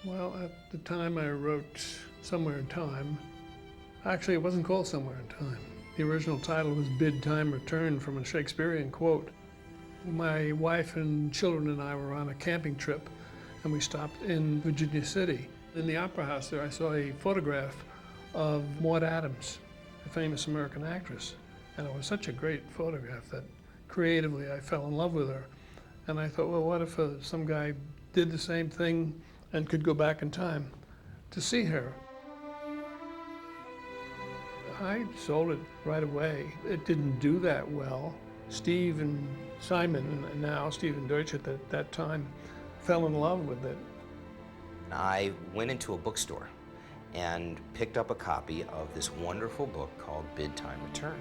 Well, at the time I wrote Somewhere in Time, actually it wasn't called Somewhere in Time. The original title was Bid Time Return, from a Shakespearean quote. My wife and children and I were on a camping trip, and we stopped in Virginia City. In the Opera House there, I saw a photograph of Maude Adams, a famous American actress. And it was such a great photograph that creatively I fell in love with her. And I thought, well, what if some guy did the same thing and could go back in time to see her? I sold it right away. It didn't do that well. Steve and Simon, and now Steve and Deutsch at that time, fell in love with it. I went into a bookstore and picked up a copy of this wonderful book called Bid Time Return,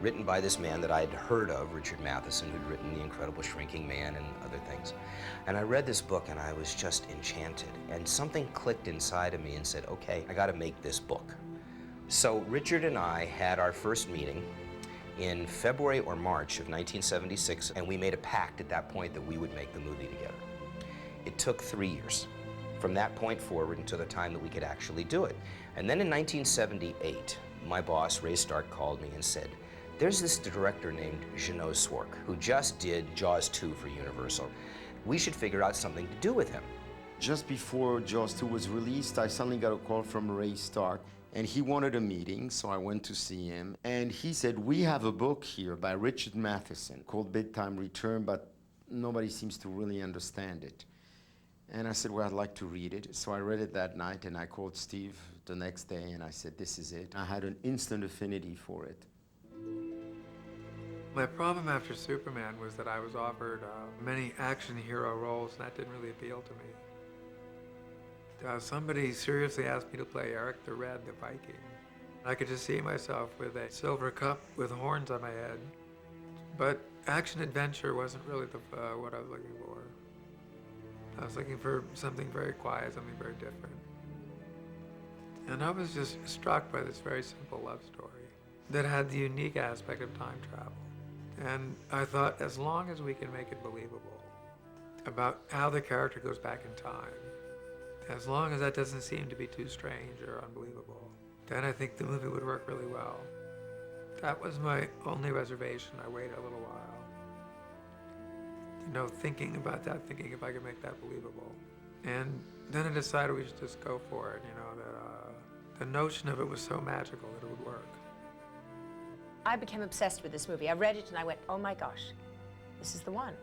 written by this man that I had heard of, Richard Matheson, who'd written The Incredible Shrinking Man and other things. And I read this book and I was just enchanted. And something clicked inside of me and said, okay, I gotta make this book. So Richard and I had our first meeting in February or March of 1976, and we made a pact at that point that we would make the movie together. It took 3 years, from that point forward until the time that we could actually do it. And then in 1978, my boss, Ray Stark, called me and said, there's this director named Jeannot Swark who just did Jaws 2 for Universal. We should figure out something to do with him. Just before Jaws 2 was released, I suddenly got a call from Ray Stark, and he wanted a meeting, so I went to see him. And he said, we have a book here by Richard Matheson called Bid Time Return, but nobody seems to really understand it. And I said, well, I'd like to read it. So I read it that night, and I called Steve the next day, and I said, this is it. I had an instant affinity for it. My problem after Superman was that I was offered many action hero roles, and that didn't really appeal to me. Somebody seriously asked me to play Eric the Red, the Viking. I could just see myself with a silver cup with horns on my head. But action-adventure wasn't really what I was looking for. I was looking for something very quiet, something very different. And I was just struck by this very simple love story that had the unique aspect of time travel. And I thought, as long as we can make it believable about how the character goes back in time, as long as that doesn't seem to be too strange or unbelievable, then I think the movie would work really well. That was my only reservation. I waited a little while. You know, thinking about that, thinking if I could make that believable. And then I decided we should just go for it, you know, that the notion of it was so magical that it would work. I became obsessed with this movie. I read it and I went, oh my gosh, this is the one.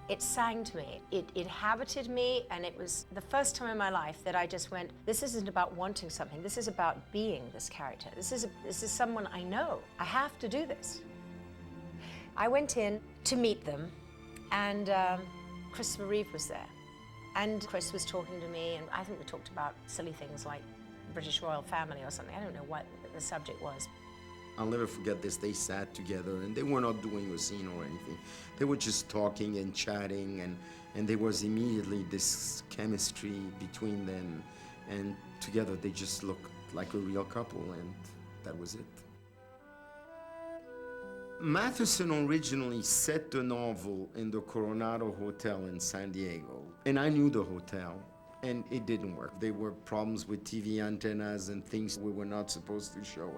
It sang to me. It inhabited me, and it was the first time in my life that I just went, this isn't about wanting something, this is about being this character. This is someone I know. I have to do this. I went in to meet them, and Christopher Reeve was there. And Chris was talking to me, and I think we talked about silly things like British royal family or something. I don't know what the subject was. I'll never forget this. They sat together, and they were not doing a scene or anything. They were just talking and chatting, and there was immediately this chemistry between them. And together, they just looked like a real couple, and that was it. Matheson originally set the novel in the Coronado Hotel in San Diego, and I knew the hotel, and it didn't work. There were problems with TV antennas and things we were not supposed to show.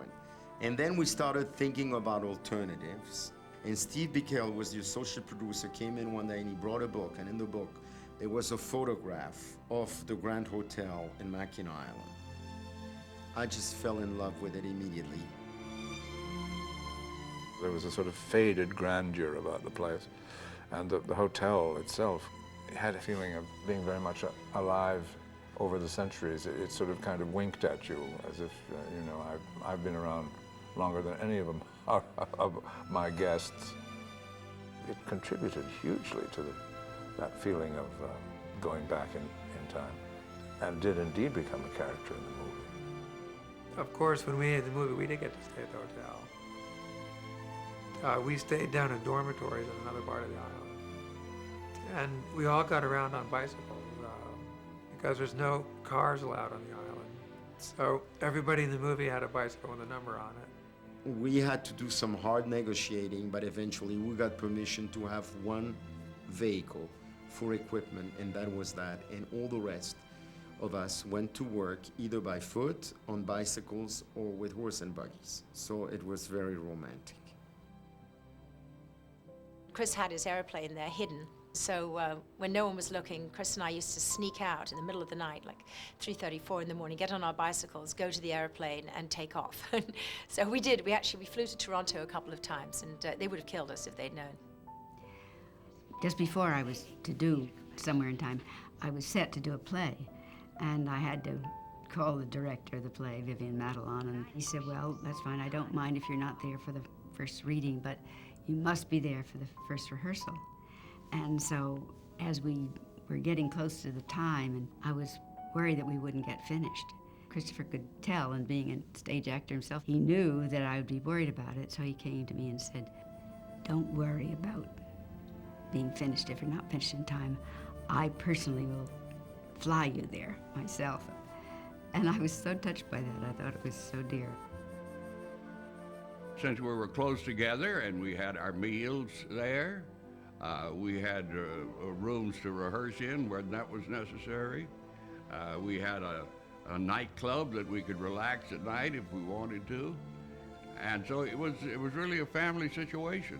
And then we started thinking about alternatives. And Steve Bickel was the associate producer, came in one day and he brought a book, and in the book there was a photograph of the Grand Hotel in Mackinac Island. I just fell in love with it immediately. There was a sort of faded grandeur about the place, and the hotel itself had a feeling of being very much alive over the centuries. It sort of kind of winked at you as if, you know, I've been around longer than any of them of my guests. It contributed hugely to that feeling of going back in time, and did indeed become a character in the movie. Of course, when we made the movie, we did get to stay at the hotel. We stayed down in dormitories on another part of the island. And we all got around on bicycles because there's no cars allowed on the island. So everybody in the movie had a bicycle with a number on it. We had to do some hard negotiating, but eventually we got permission to have one vehicle for equipment, and that was that. And all the rest of us went to work either by foot, on bicycles, or with horse and buggies. So it was very romantic. Chris had his airplane there hidden. So when no one was looking, Chris and I used to sneak out in the middle of the night, like 3:34 in the morning, get on our bicycles, go to the airplane, and take off. So we did. We flew to Toronto a couple of times, and they would have killed us if they'd known. Just before I was to do Somewhere in Time, I was set to do a play, and I had to call the director of the play, Vivian Madelon, and he said, well, that's fine. I don't mind if you're not there for the first reading, but you must be there for the first rehearsal. And so as we were getting close to the time, and I was worried that we wouldn't get finished. Christopher could tell, and being a stage actor himself, he knew that I would be worried about it, so he came to me and said, don't worry about being finished if you're not finished in time. I personally will fly you there myself. And I was so touched by that. I thought it was so dear. Since we were close together and we had our meals there, we had rooms to rehearse in when that was necessary. We had a nightclub that we could relax at night if we wanted to. And so it was really a family situation.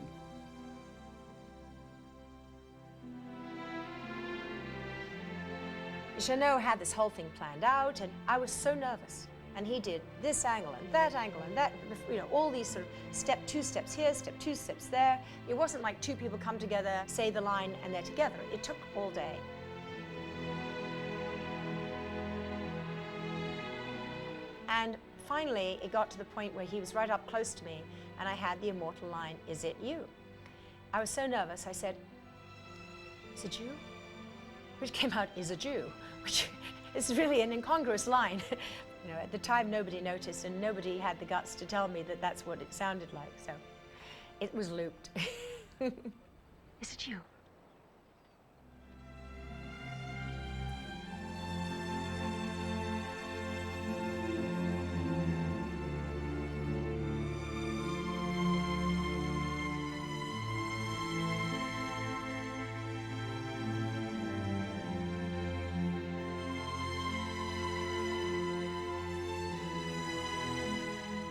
Jeannot had this whole thing planned out, and I was so nervous. And he did this angle and that, all these sort of step 2 steps here, step 2 steps there. It wasn't like two people come together, say the line, and they're together. It took all day. And finally, it got to the point where he was right up close to me, and I had the immortal line, "Is it you?" I was so nervous, I said, "Is it you?" Which came out, "Is a Jew," which is really an incongruous line. You know, at the time, nobody noticed, and nobody had the guts to tell me that that's what it sounded like, so it was looped. "Is it you?"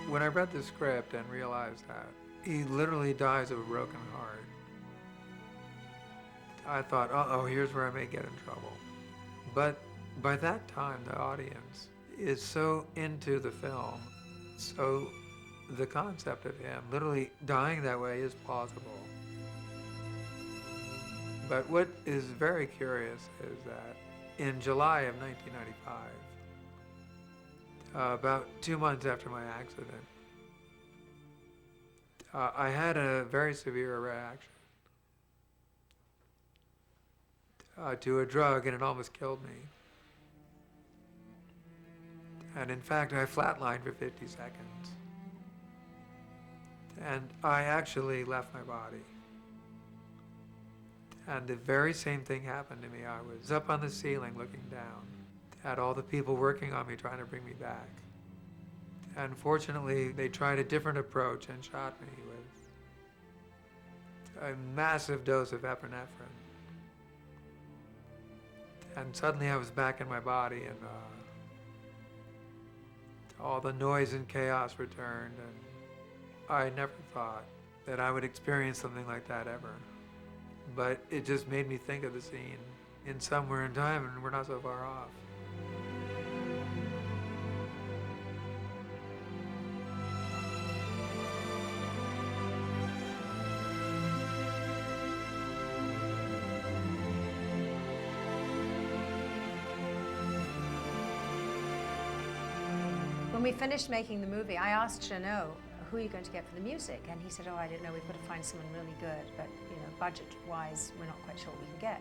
When I read the script and realized that he literally dies of a broken heart, I thought, uh-oh, here's where I may get in trouble. But by that time, the audience is so into the film, so the concept of him literally dying that way is plausible. But what is very curious is that in July of 1995, about 2 months after my accident, I had a very severe reaction to a drug, and it almost killed me. And in fact, I flatlined for 50 seconds. And I actually left my body. And the very same thing happened to me. I was up on the ceiling looking down at all the people working on me trying to bring me back. And fortunately, they tried a different approach and shot me with a massive dose of epinephrine. And suddenly I was back in my body, and all the noise and chaos returned, and I never thought that I would experience something like that ever. But it just made me think of the scene in Somewhere in Time, and we're not so far off. When we finished making the movie, I asked Jeannot, "Who are you going to get for the music?" And he said, "Oh, I don't know, we've got to find someone really good, but budget-wise, we're not quite sure what we can get."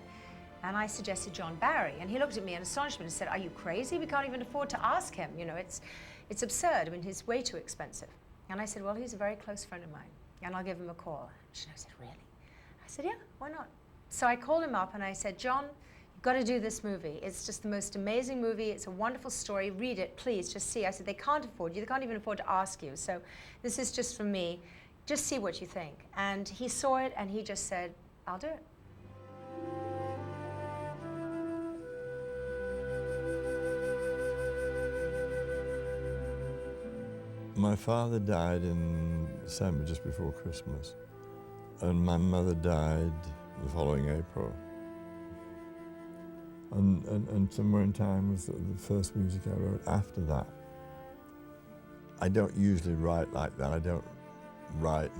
And I suggested John Barry, and he looked at me in astonishment and said, "Are you crazy? We can't even afford to ask him. It's absurd. I mean, he's way too expensive." And I said, "Well, he's a very close friend of mine, and I'll give him a call." And Jeannot said, "Really?" I said, "Yeah, why not?" So I called him up and I said, "John, got to do this movie. It's just the most amazing movie. It's a wonderful story. Read it, please. Just see." I said, "They can't afford you. They can't even afford to ask you. So this is just for me. Just see what you think." And he saw it, and he just said, "I'll do it." My father died in December, just before Christmas, and my mother died the following April. And Somewhere in Time was the first music I wrote after that. I don't usually write like that. I don't write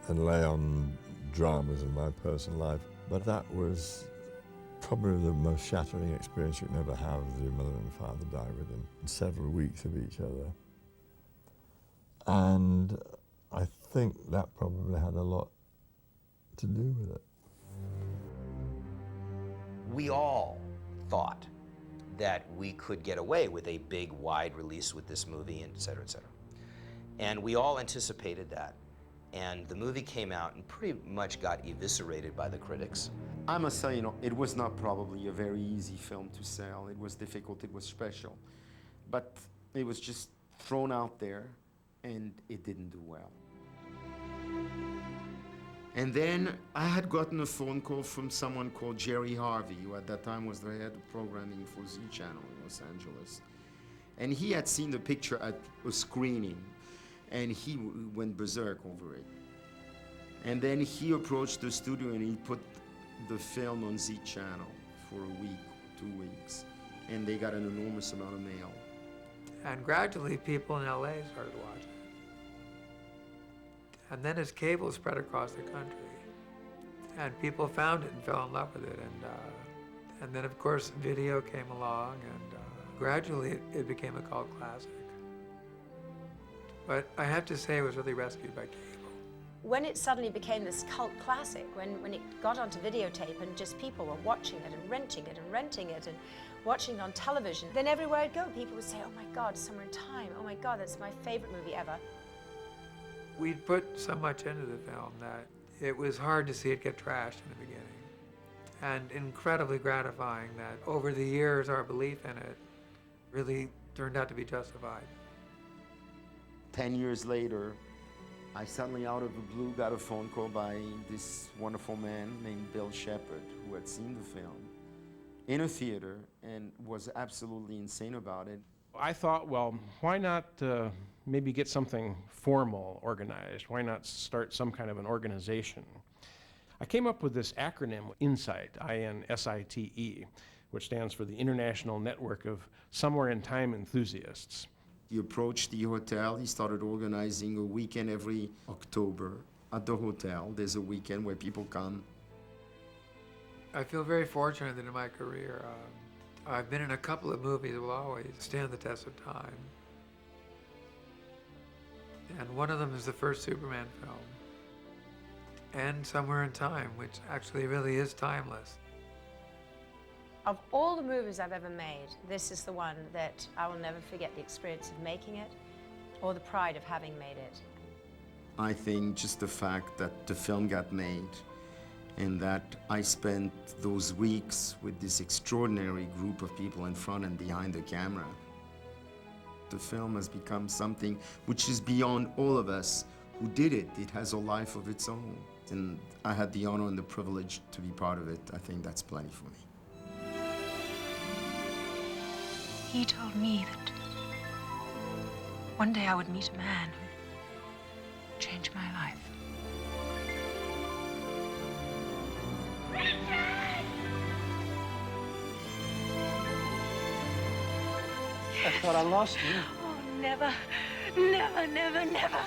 and lay on dramas of my personal life, but that was probably the most shattering experience you can ever have. Your mother and father die within several weeks of each other. And I think that probably had a lot to do with it. We all thought that we could get away with a big, wide release with this movie, and et cetera, et cetera. And we all anticipated that. And the movie came out and pretty much got eviscerated by the critics. I must say, it was not probably a very easy film to sell. It was difficult, it was special. But it was just thrown out there, and it didn't do well. And then I had gotten a phone call from someone called Jerry Harvey, who at that time was the head of programming for Z Channel in Los Angeles. And he had seen the picture at a screening, and he went berserk over it. And then he approached the studio and he put the film on Z Channel for a week, 2 weeks, and they got an enormous amount of mail. And gradually people in LA started watching it. And then as cable spread across the country, and people found it and fell in love with it, and then of course video came along, and gradually it became a cult classic. But I have to say it was really rescued by cable. When it suddenly became this cult classic, when it got onto videotape and just people were watching it and renting it and renting it and watching it on television, then everywhere I'd go, people would say, oh my God, Somewhere in Time, oh my God, that's my favorite movie ever. We'd put so much into the film that it was hard to see it get trashed in the beginning. And incredibly gratifying that over the years our belief in it really turned out to be justified. 10 years later, I suddenly, out of the blue, got a phone call by this wonderful man named Bill Shepard, who had seen the film in a theater and was absolutely insane about it. I thought, well, why not maybe get something formal organized? Why not start some kind of an organization? I came up with this acronym, INSITE, I-N-S-I-T-E, which stands for the International Network of Somewhere in Time Enthusiasts. He approached the hotel. He started organizing a weekend every October at the hotel. There's a weekend where people come. I feel very fortunate that in my career, I've been in a couple of movies that will always stand the test of time. And one of them is the first Superman film, and Somewhere in Time, which actually really is timeless. Of all the movies I've ever made, this is the one that I will never forget the experience of making it or the pride of having made it. I think just the fact that the film got made and that I spent those weeks with this extraordinary group of people in front and behind the camera. The film has become something which is beyond all of us who did it. It has a life of its own. And I had the honor and the privilege to be part of it. I think that's plenty for me. He told me that one day I would meet a man who'd change my life. I thought I lost you. Oh, never, never, never, never.